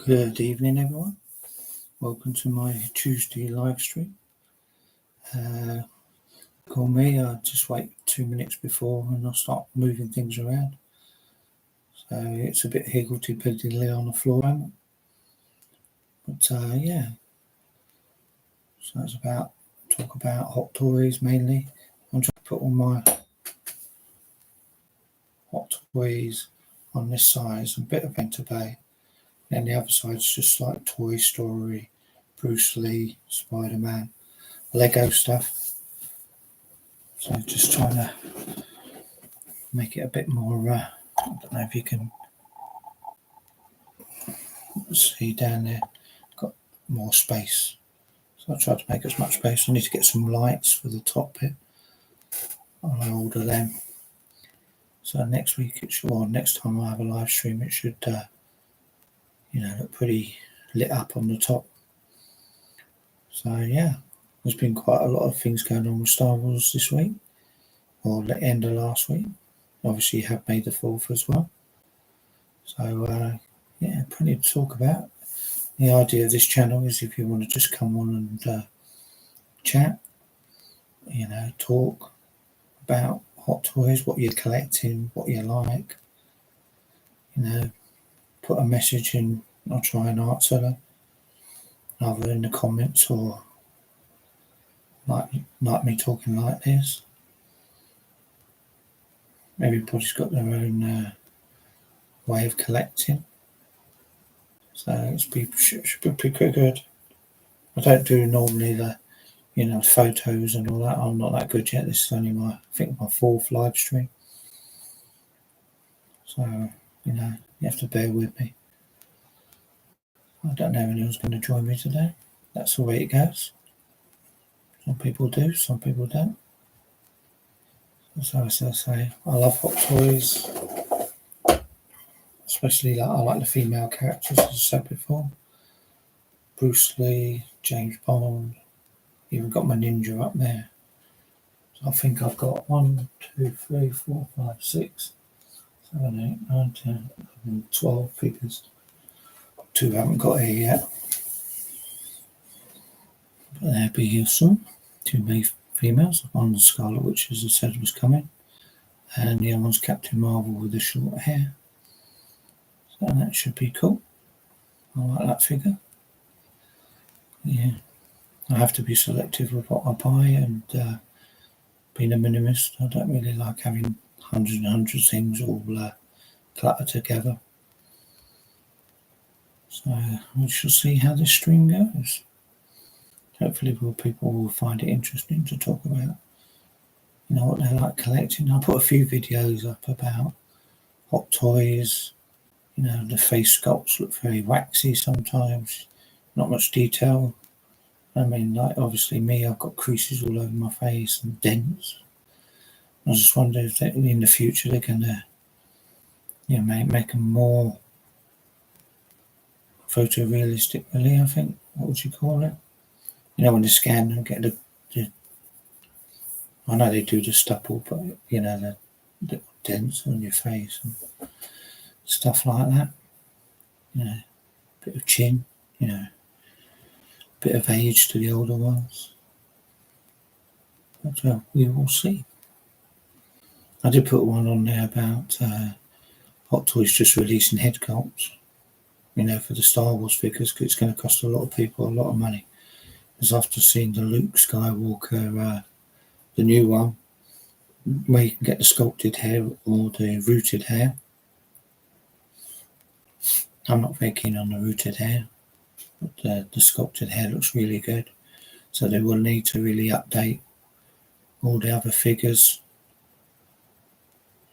Good evening, everyone. Welcome to my Tuesday live stream. Call me. I'll just wait 2 minutes before and I'll start moving things around. So it's a bit higgledy-piggledy on the floor, but yeah. So it's talk about hot toys mainly. I'm trying to put all my hot toys on this side, a bit of Enterbay, and the other side's just like Toy Story, Bruce Lee, Spider-Man, Lego stuff. So just trying to make it a bit more, I don't know if you can see down there, got more space. So I tried to make as much space. I need to get some lights for the top bit. I'll order them. So next week, next time I have a live stream, it should, look pretty lit up on the top. So yeah, there's been quite a lot of things going on with Star Wars this week, or the end of last week. Obviously, you have May the 4th as well. So yeah, plenty to talk about. The idea of this channel is if you want to just come on and chat, talk about hot toys, what you're collecting, what you like, put a message in, I'll try and answer them, either in the comments or like me talking like this. Everybody's got their own way of collecting, so should be pretty good. I don't do normally the photos and all that. I'm not that good yet. This is only my 4th live stream, so you have to bear with me. I don't know if anyone's going to join me today. That's the way it goes. Some people do, some people don't. So as I say, I love hot toys, especially I like the female characters, as I said before. Bruce Lee, James Bond, even got my ninja up there. So I think I've got 1, 2, 3, 4, 5, 6, 7, 8, 9, 10, 11, 12 figures. 2 haven't got here yet, but they'll be here soon. 2 male females. One's Scarlet Witch, as I said, was coming, and the other one's Captain Marvel with the short hair. So that should be cool. I like that figure. Yeah, I have to be selective with what I buy, and being a minimalist, I don't really like having hundreds and hundreds of things all cluttered together. So we shall see how this stream goes. Hopefully people will find it interesting to talk about, what they like collecting. I put a few videos up about hot toys. The face sculpts look very waxy sometimes, not much detail. I mean, like obviously me, I've got creases all over my face and dents. I just wonder if in the future they're going to, make them more photorealistic, really, I think. What would you call it? When they scan and get I know they do the stubble, but the dents on your face and stuff like that. Bit of chin, bit of age to the older ones. But we will see. I did put one on there about Hot Toys just releasing head sculpts, for the Star Wars figures, because it's going to cost a lot of people a lot of money. Because after seeing the Luke Skywalker, the new one, where you can get the sculpted hair or the rooted hair. I'm not very keen on the rooted hair, but the sculpted hair looks really good. So they will need to really update all the other figures,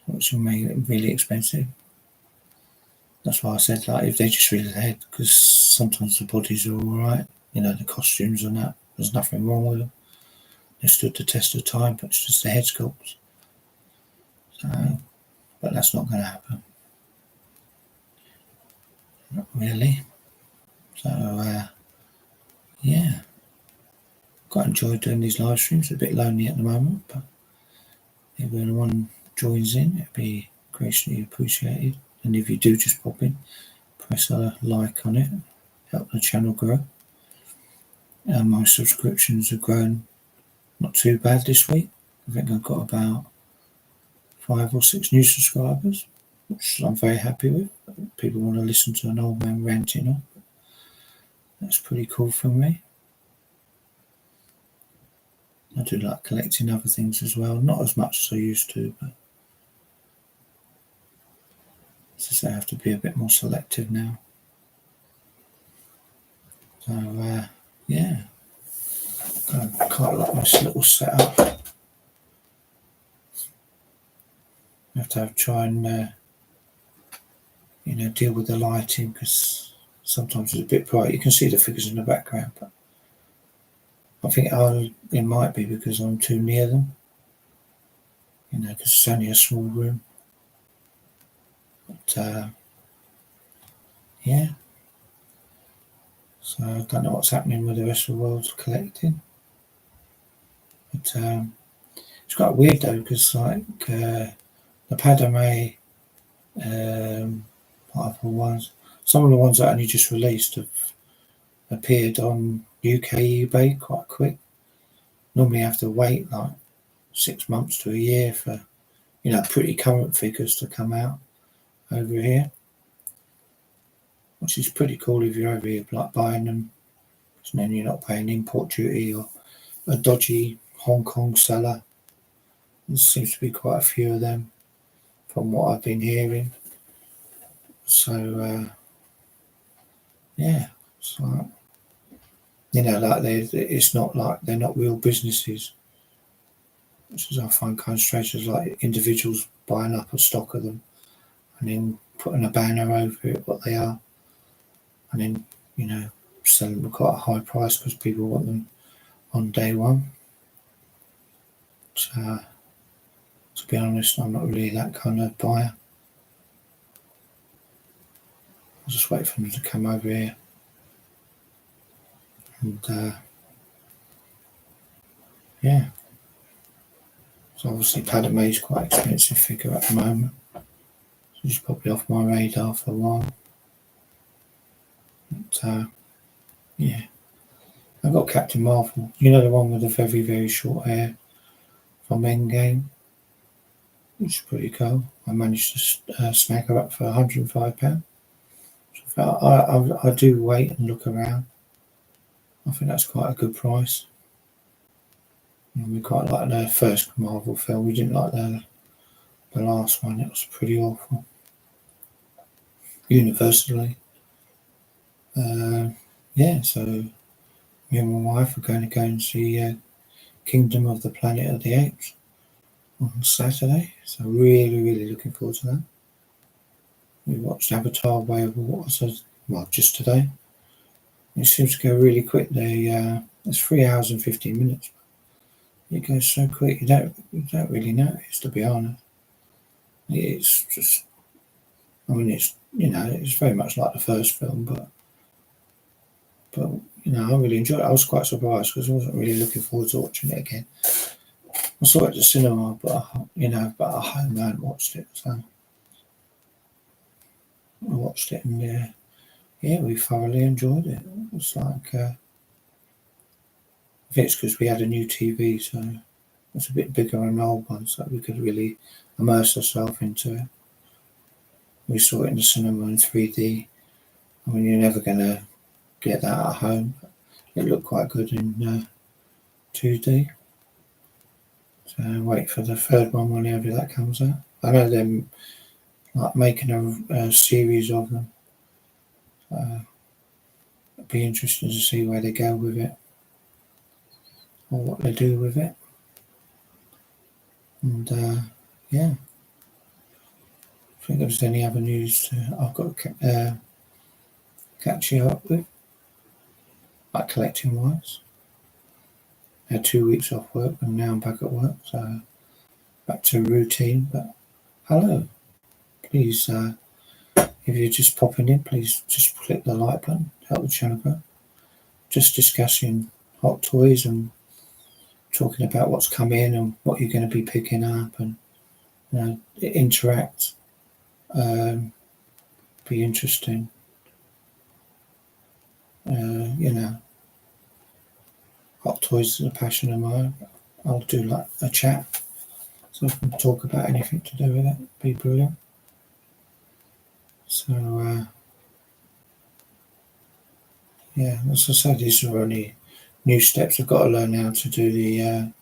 which will make it really expensive. That's why I said, if they just release the head, because sometimes the bodies are alright, the costumes and that, there's nothing wrong with them. They stood the test of time, but it's just the head sculpts. So, but that's not going to happen. Not really. So, yeah. Quite enjoyed doing these live streams. A bit lonely at the moment, but if anyone joins in, it'd be greatly appreciated. And if you do just pop in, press a like on it, help the channel grow. And my subscriptions have grown not too bad this week. I think I've got about 5 or 6 new subscribers, which I'm very happy with. People want to listen to an old man ranting on. That's pretty cool for me. I do like collecting other things as well, not as much as I used to, but as I say, I have to be a bit more selective now. So yeah, I quite like this little setup. I have to try and deal with the lighting, because sometimes it's a bit bright. You can see the figures in the background, but I think it might be because I'm too near them, because it's only a small room. But yeah, so I don't know what's happening with the rest of the world's collecting. But it's quite weird though, because like the Padme ones, some of the ones that only just released have appeared on UK eBay quite quick. Normally you have to wait like 6 months to a year for pretty current figures to come out over here, which is pretty cool if you're over here like buying them, and then you're not paying import duty or a dodgy Hong Kong seller. There seems to be quite a few of them from what I've been hearing. So yeah, it's like like it's not like they're not real businesses, which is I find kind of strange. As like individuals buying up a stock of them and then putting a banner over it what they are, and then selling them at quite a high price because people want them on day one. So to be honest, I'm not really that kind of buyer. I'll just wait for them to come over here. And yeah, so obviously Padme is quite an expensive figure at the moment. So she's probably off my radar for a while. But yeah, I've got Captain Marvel. The one with the very, very short hair from Endgame, which is pretty cool. I managed to snag her up for £105. So I do wait and look around. I think that's quite a good price. And we quite like the first Marvel film. We didn't like the last one. It was pretty awful. Universally. Yeah, so me and my wife are going to go and see Kingdom of the Planet of the Apes on Saturday. So really, really looking forward to that. We watched Avatar: Way of Water, just today. It seems to go really quick. It's 3 hours and 15 minutes. It goes so quick, you don't really notice, to be honest. It's just, it's very much like the first film, but I really enjoyed it. I was quite surprised because I wasn't really looking forward to watching it again. I saw it at the cinema, but at home I hadn't watched it, so I watched it, and yeah, we thoroughly enjoyed it. It was like, I think it's because we had a new TV, so it's a bit bigger than an old one, so we could really immerse ourselves into it. We saw it in the cinema in 3D. You're never going to get that at home. It looked quite good in 2D. So wait for the third one whenever that comes out. I know they're like making a series of them. It'd be interesting to see where they go with it, or what they do with it. And yeah, I think if there's any other news I've got to catch you up with, like collecting wise. I had 2 weeks off work and now I'm back at work, so back to routine. But hello, please, if you're just popping in, please just click the like button, help the channel grow. Just discussing hot toys and talking about what's come in and what you're going to be picking up, and interact. Be interesting. You know, Hot Toys is a passion of mine. I'll do like a chat so I can talk about anything to do with it. Be brilliant. So, yeah, as I said, these are only new steps. I've got to learn how to do the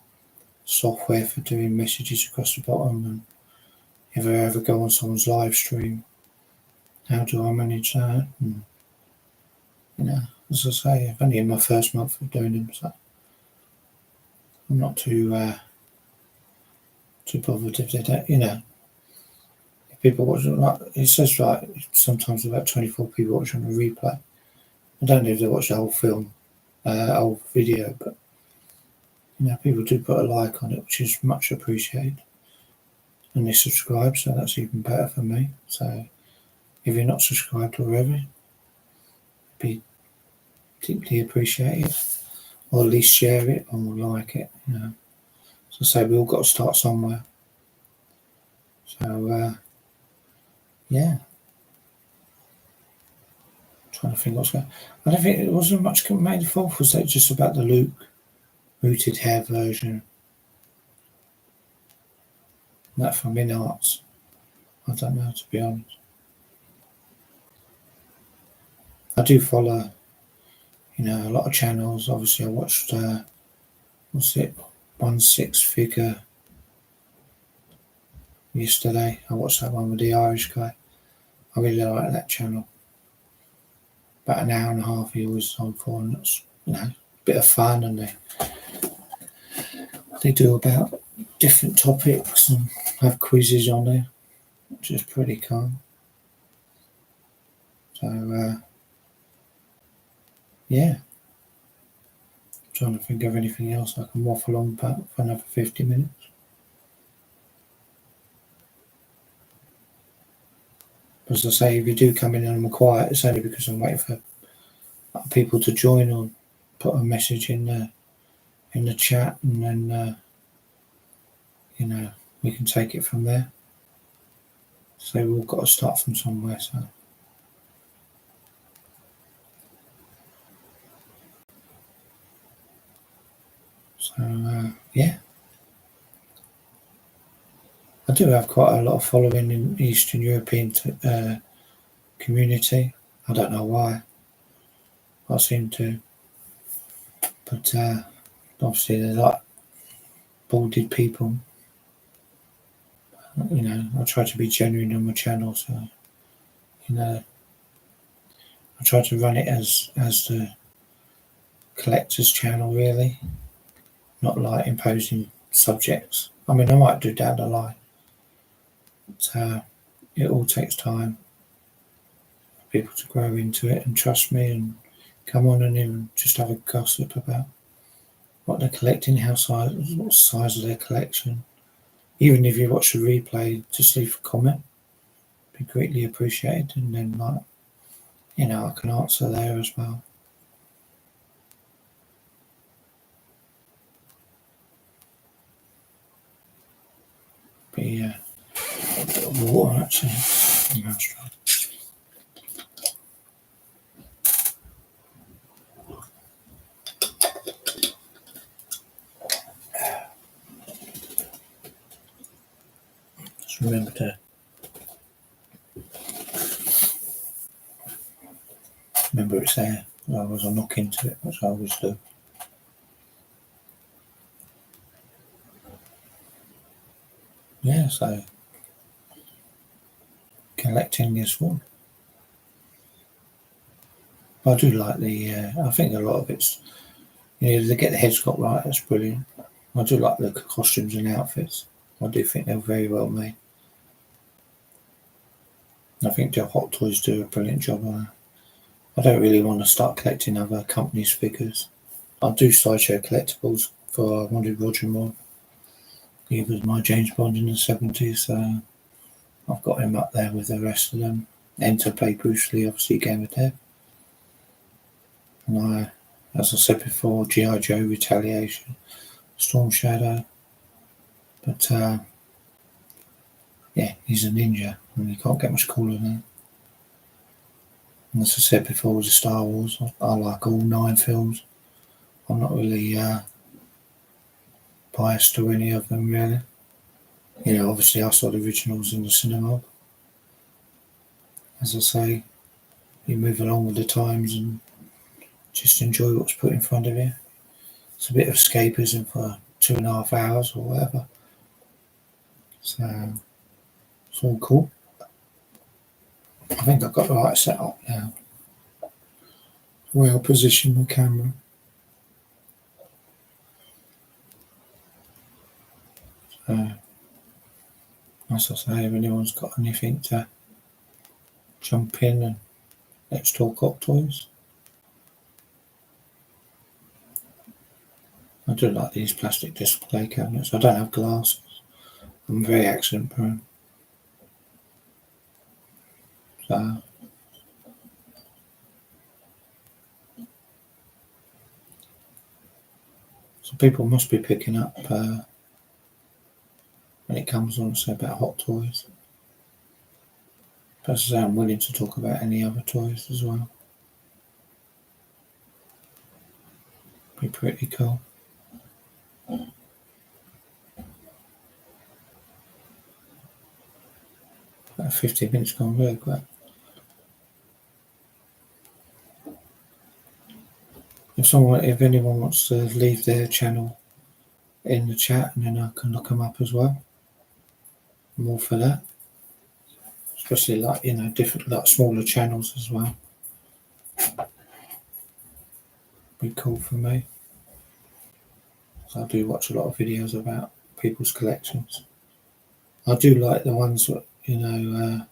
software for doing messages across the bottom, and if I ever go on someone's live stream, how do I manage that? And, you know, as I say, I've only in my first month of doing them, so I'm not too bothered if they don't, you know. If people watch it, like it says, like sometimes about 24 people watch on a replay. I don't know if they watch the whole film, whole video, but you know, people do put a like on it, which is much appreciated, and they subscribe, so that's even better for me. So if you're not subscribed already, be deeply appreciated, or at least share it or like it. You know, as I say, we all got to start somewhere. So yeah, trying to think what's going. I don't think it wasn't much May the 4th. Was that just about the Luke rooted hair version? That from In Arts. I don't know, to be honest. I do follow, you know, a lot of channels. Obviously, I watched what's it, 1 6 Figure yesterday. I watched that one with the Irish guy. I really like that channel. About an hour and a half he was on for, and it's, you know, a bit of fun, and they do about different topics and have quizzes on there, which is pretty cool. So yeah, trying to think of anything else I can waffle on about for another 50 minutes. As I say, if you do come in and I'm quiet, it's only because I'm waiting for people to join or put a message in the chat, and then you know, we can take it from there. So we've all got to start from somewhere. So yeah, I do have quite a lot of following in Eastern European community. I don't know why. I seem to, but obviously they're like boarded people. You know, I try to be genuine on my channel, so you know, I try to run it as the collector's channel, really, not like imposing subjects. I mean, I might do down the line, but it all takes time for people to grow into it and trust me and come on and even just have a gossip about what they're collecting, what size of their collection. Even if you watch the replay, just leave a comment. Be greatly appreciated, and then like, you know, I can answer there as well. Be a bit of water actually. Just remember it's there. Otherwise I'll knock into it, which I always do. Yeah, so collecting is fun. But I do like I think a lot of it's, you know, they get the headsculpt right, that's brilliant. I do like the costumes and outfits. I do think they're very well made. I think the Hot Toys do a brilliant job on it. I don't really want to start collecting other companies' figures. I'll do Sideshow Collectibles for I wanted Roger Moore. He was my James Bond in the 70s. I've got him up there with the rest of them. Enter play Bruce Lee, obviously Game of Death. And as I said before, G.I. Joe Retaliation, Storm Shadow. But yeah, he's a ninja, and you can't get much cooler than that. And as I said before, with the Star Wars, I like all 9 films. I'm not really biased to any of them, really. You know, obviously I saw the originals in the cinema. As I say, you move along with the times and just enjoy what's put in front of you. It's a bit of escapism for 2.5 hours or whatever. So it's all cool. I think I've got the right setup now. Well positioned my camera. So, as I say, if anyone's got anything to jump in and let's talk Hot Toys. I do like these plastic display cabinets. I don't have glasses. I'm very accident prone. So people must be picking up when it comes on, say, about Hot Toys. But as I say, I'm willing to talk about any other toys as well. Be pretty cool. About 50 minutes gone very quick. If anyone wants to leave their channel in the chat, and then I can look them up as well. I'm all for that. Especially like, you know, different, like smaller channels as well. Be cool for me. So I do watch a lot of videos about people's collections. I do like the ones that, you know,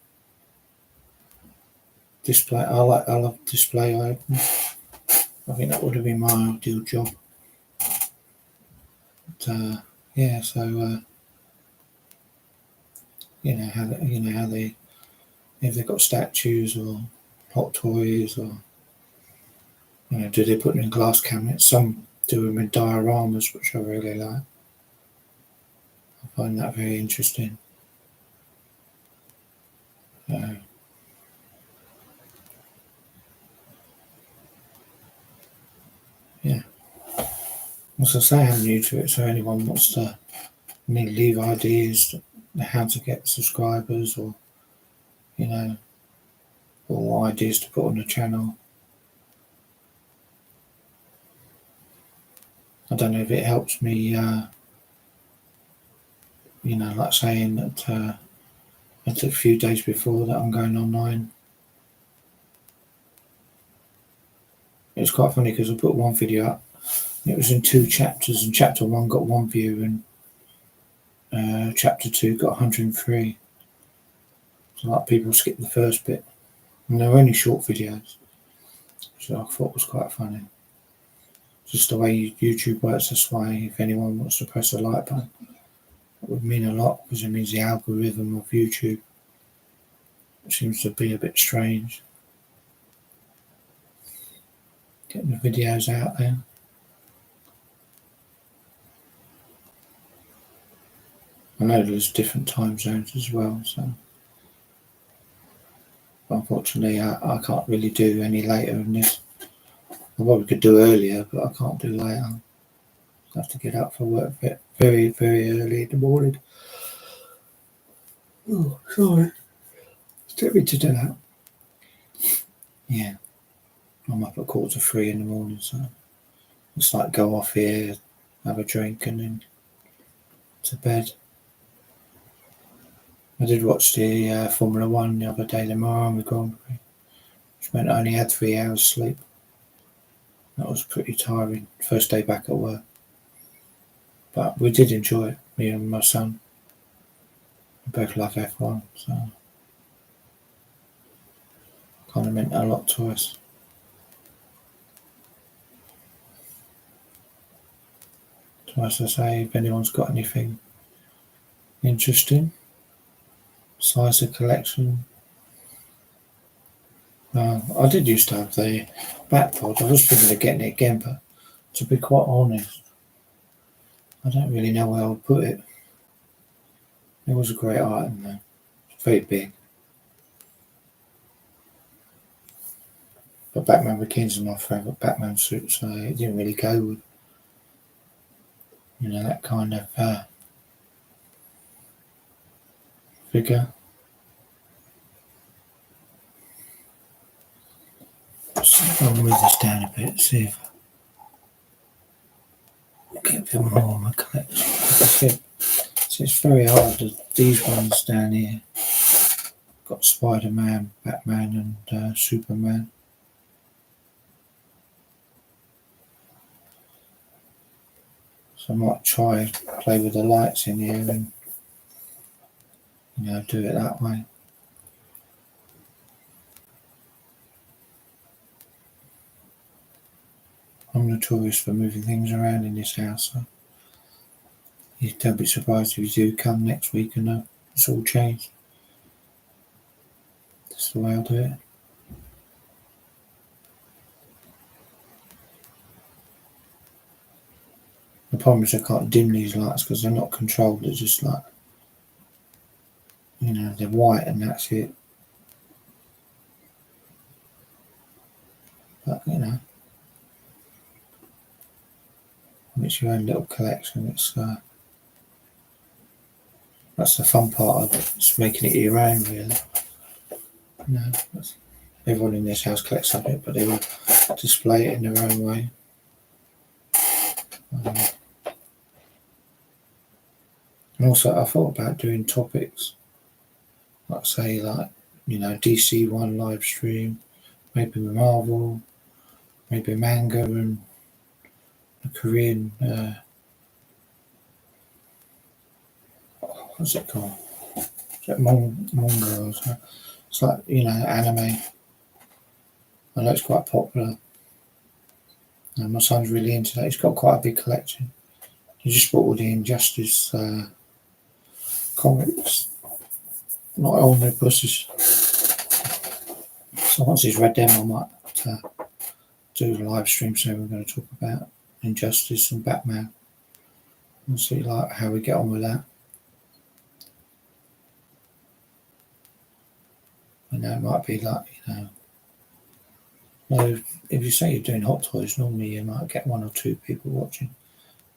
display. I love display items. I think that would have been my ideal job. But yeah, so you know how they if they've got statues or hot toys, or you know, do they put them in glass cabinets? Some do them in dioramas, which I really like. I find that very interesting. Yeah. As I say, I'm new to it, so anyone wants to leave ideas how to get subscribers, or you know, or ideas to put on the channel. I don't know if it helps me, you know, like saying that it's a few days before that I'm going online. It was quite funny because I put one video up. It was in 2 chapters, and chapter 1 got 1 view, and chapter 2 got 103. So like people skipped the first bit, and they were only short videos, so I thought it was quite funny. Just the way YouTube works this way. If anyone wants to press a like button, it would mean a lot, because it means the algorithm of YouTube seems to be a bit strange. Getting the videos out there. I know there's different time zones as well, so unfortunately I can't really do any later than this. I probably could do earlier, but I can't do later. I have to get up for work very, very early in the morning. Oh, sorry. It's took me to do that. Yeah. I'm up at 2:45 in the morning, so it's like go off here, have a drink, and then to bed. I did watch the Formula 1 the other day, the Miami Grand Prix, which meant I only had 3 hours sleep. That was pretty tiring. First day back at work. But we did enjoy it, me and my son. We both love F1, so kind of meant a lot to us. So as I say, if anyone's got anything interesting, besides the collection, I did used to have the Batpod. I was thinking of getting it again, but to be quite honest, I don't really know where I would put it. It was a great item though. It's very big. But Batman Begins is my favourite Batman suit, so it didn't really go with, that kind of figure. So I'll move this down a bit, see if I get a bit more of my collection. Like I said, so it's very hard. These ones down here got Spider-Man, Batman, and Superman. So I might try play with the lights in here and do it that way. I'm notorious for moving things around in this house, so you don't be surprised if you do come next week and it's all changed. That's the way I'll do it. The problem is I can't dim these lights because they're not controlled. They're just like, they're white and that's it. But, it's your own little collection. It's that's the fun part of it. It's making it your own, really. Everyone in this house collects something, but they all display it in their own way. And also, I thought about doing topics, like say, DC One live stream, maybe Marvel, maybe manga and the Korean. What's it called? Is it manga or something? It's like anime. I know it's quite popular. And my son's really into that. He's got quite a big collection. He just bought all the Injustice comics, not omnibuses. So once he's read them, I might do a live stream. So we're going to talk about Injustice and Batman and see how we get on with that. And it might be if you say you're doing Hot Toys, normally you might get 1 or 2 people watching.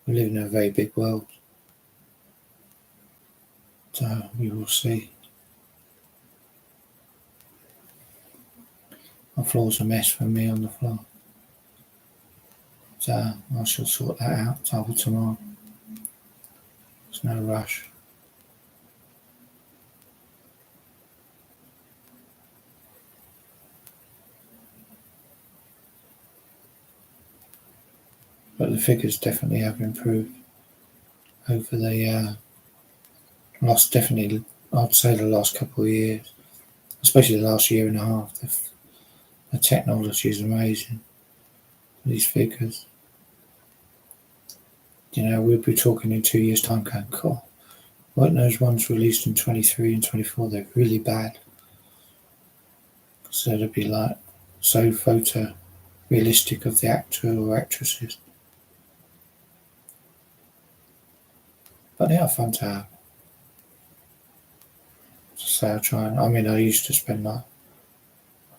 We live in a very big world, so we will see. My floor's a mess for me on the floor, so I shall sort that out till tomorrow. There's no rush. But the figures definitely have improved over the I'd say the last couple of years, especially the last year and a half. The technology is amazing. These figures. We'll be talking in 2 years' time going, God, weren't those ones released in 23 and 24? They're really bad. So they'd be so photo realistic of the actor or actresses. But they are fun to have. So I'll try I used to spend I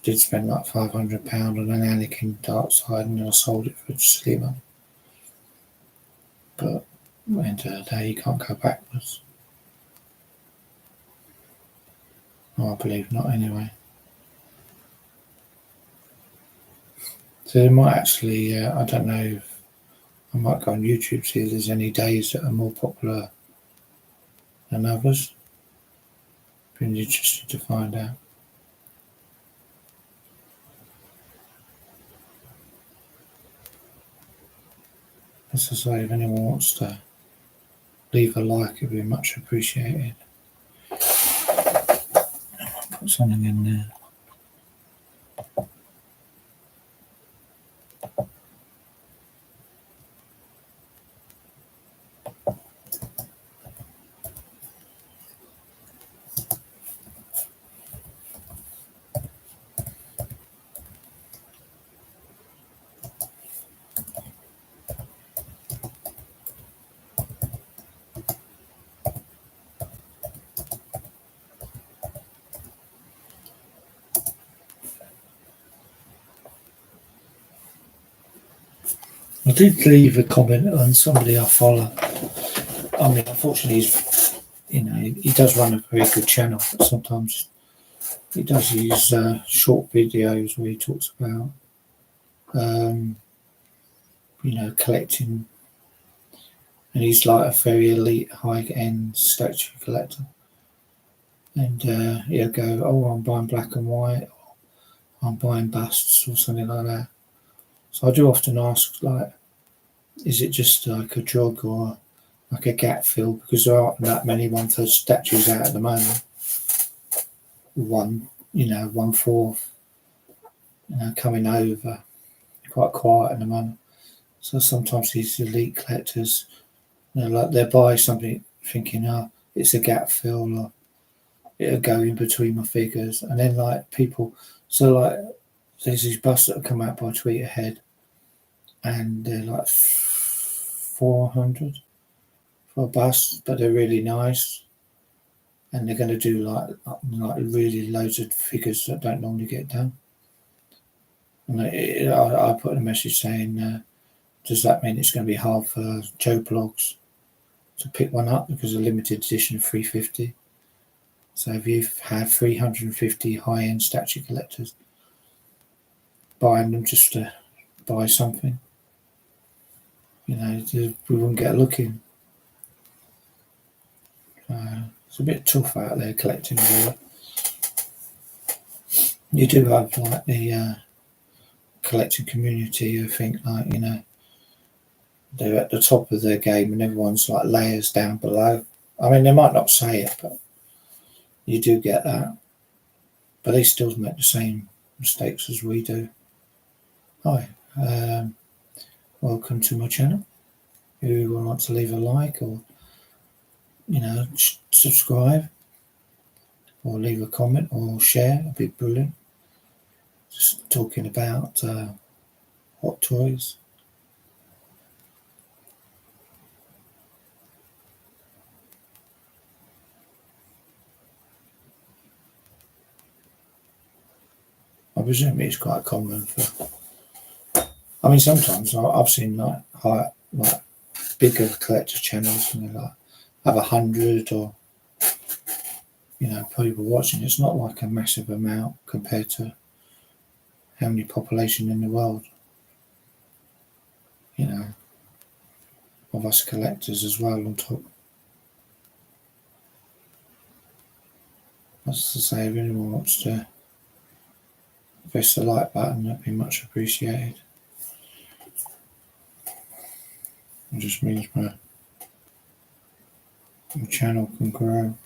did spend £500 on an Anakin Darkseid and then I sold it for silly money. But at the end of the day, you can't go backwards. I believe not anyway. So they might actually, I don't know if I might go on YouTube, see if there's any days that are more popular than others. Be interested to find out. As I say, if anyone wants to leave a like, it'd be much appreciated. Put something in there. I did leave a comment on somebody I follow. I mean, unfortunately, he does run a very good channel, but sometimes he does use short videos where he talks about, um, collecting, and he's like a very elite, high-end statue collector. And he'll go, "Oh, I'm buying black and white, or I'm buying busts, or something like that." So I do often ask, like, is it just like a drug or like a gap fill? Because there aren't that many 1/3 statues out at the moment. One fourth, coming over, quite quiet at the moment. So sometimes these elite collectors, like they buy something thinking, "Oh, it's a gap fill," or it'll go in between my figures, and then like people, so like there's these busts that have come out by Tweet Ahead, and they're like 400 for a bust, but they're really nice, and they're going to do like really loads of figures that don't normally get done. And I put in a message saying, does that mean it's going to be hard for Joe Blogs to pick one up because a limited edition of 350? So if you've had 350 high-end statue collectors buying them just to buy something, we wouldn't get a look in. It's a bit tough out there collecting. Really. You do have like the collecting community who think like they're at the top of their game and everyone's like layers down below. I mean, they might not say it, but you do get that. But they still make the same mistakes as we do. Hi, welcome to my channel. If you would like to leave a like or subscribe or leave a comment or share, it'd be brilliant. Just talking about hot toys. I presume it's quite common for. I mean, sometimes I've seen like bigger collector channels, and they like have 100 or people watching. It's not like a massive amount compared to how many population in the world. Of us collectors as well on top. That's to say, if anyone wants to press the like button, that'd be much appreciated. It just means my channel can grow.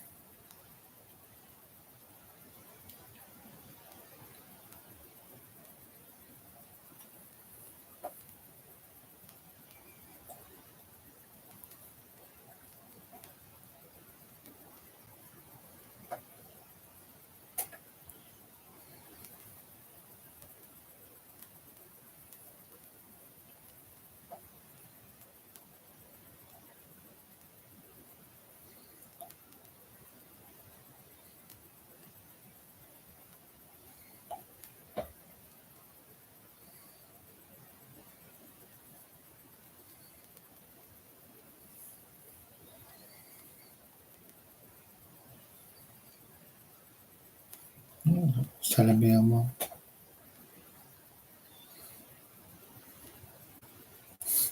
It's telling me I'm wrong.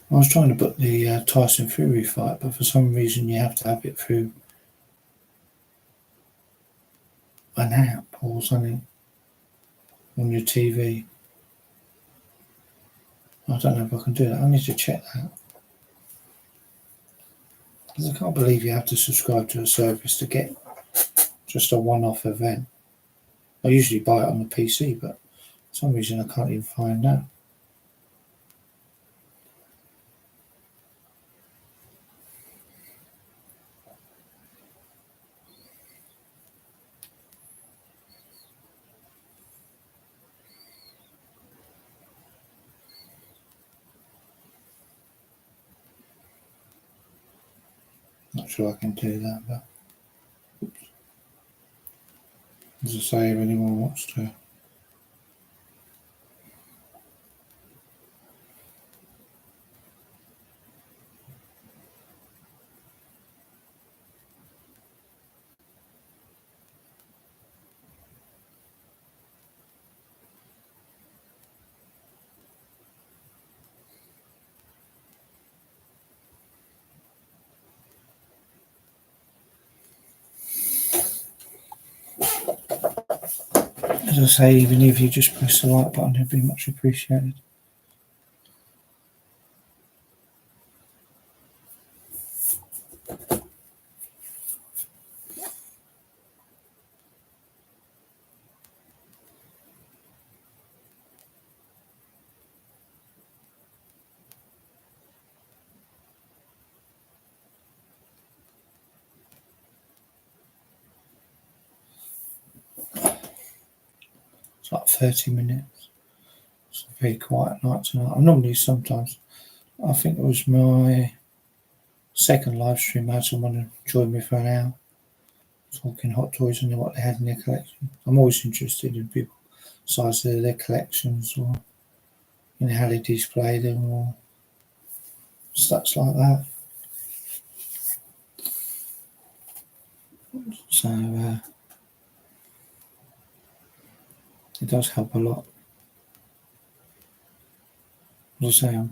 I was trying to book the Tyson Fury fight, but for some reason you have to have it through an app or something on your TV. I don't know if I can do that. I need to check that. Because I can't believe you have to subscribe to a service to get just a one-off event. I usually buy it on the PC, but for some reason I can't even find that. Not sure I can do that, but as I say, if anyone wants to As I say, even if you just press the like button, it'd be much appreciated. It's like 30 minutes. It's a very quiet night tonight. I normally sometimes, I think it was my second live stream, I had someone join me for an hour talking Hot Toys and what they had in their collection. I'm always interested in people, size of their collections, or how they display them, or stuff like that. So it does help a lot. As I say,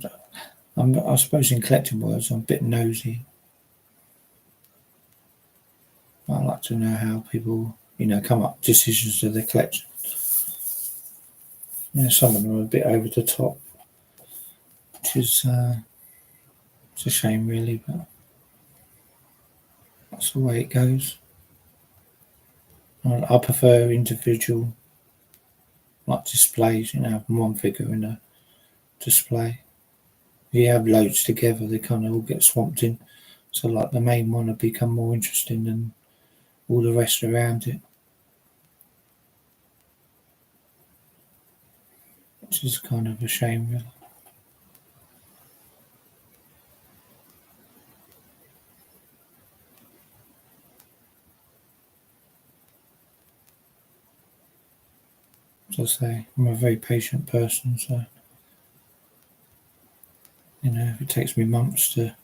I suppose in collecting words, I'm a bit nosy. I like to know how people, come up with decisions of their collection. Some of them are a bit over the top, which is it's a shame, really, but that's the way it goes. I prefer individual, like displays. Having one figure in a display. If you have loads together, they kind of all get swamped in. So, like the main one will become more interesting than all the rest around it, which is kind of a shame, really. As I say, I'm a very patient person, so if it takes me months to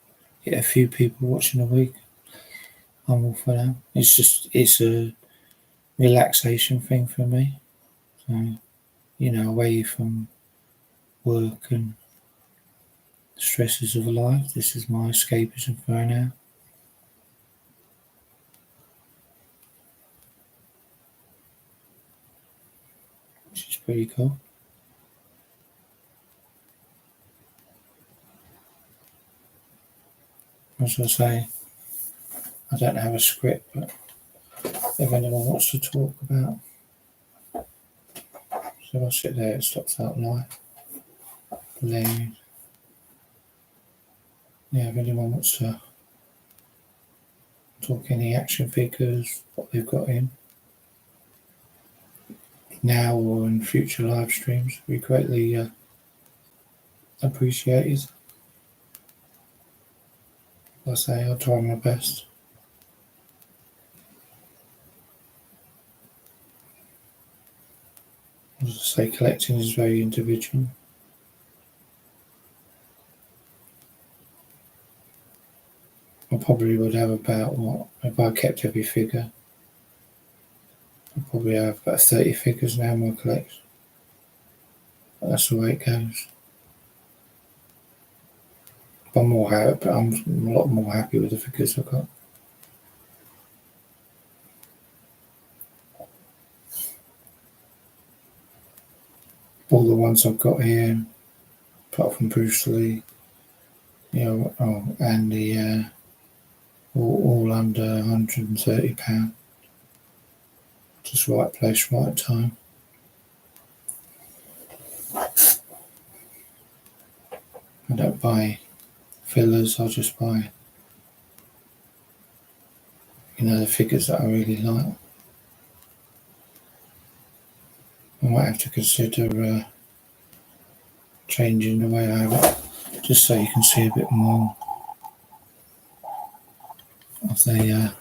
get a few people watching a week, I'm all for that. It's a relaxation thing for me. So, away from work and stresses of life, this is my escapism for now. Which is pretty cool. As I say, I don't have a script, but if anyone wants to talk about, so I'll sit there, it stops out live. Then, if anyone wants to talk any action figures, what they've got in now or in future live streams, we greatly appreciated. Like I say, I'll try my best. As I say, collecting is very individual. I probably would have about, if I kept every figure, I'd probably have about 30 figures now in my collection. But that's the way it goes. But I'm a lot more happy with the figures I've got. All the ones I've got here, apart from Bruce Lee, and the all under £130. Just right place, right time. I don't buy fillers, I just buy the figures that I really like. I might have to consider changing the way I have it, just so you can see a bit more of the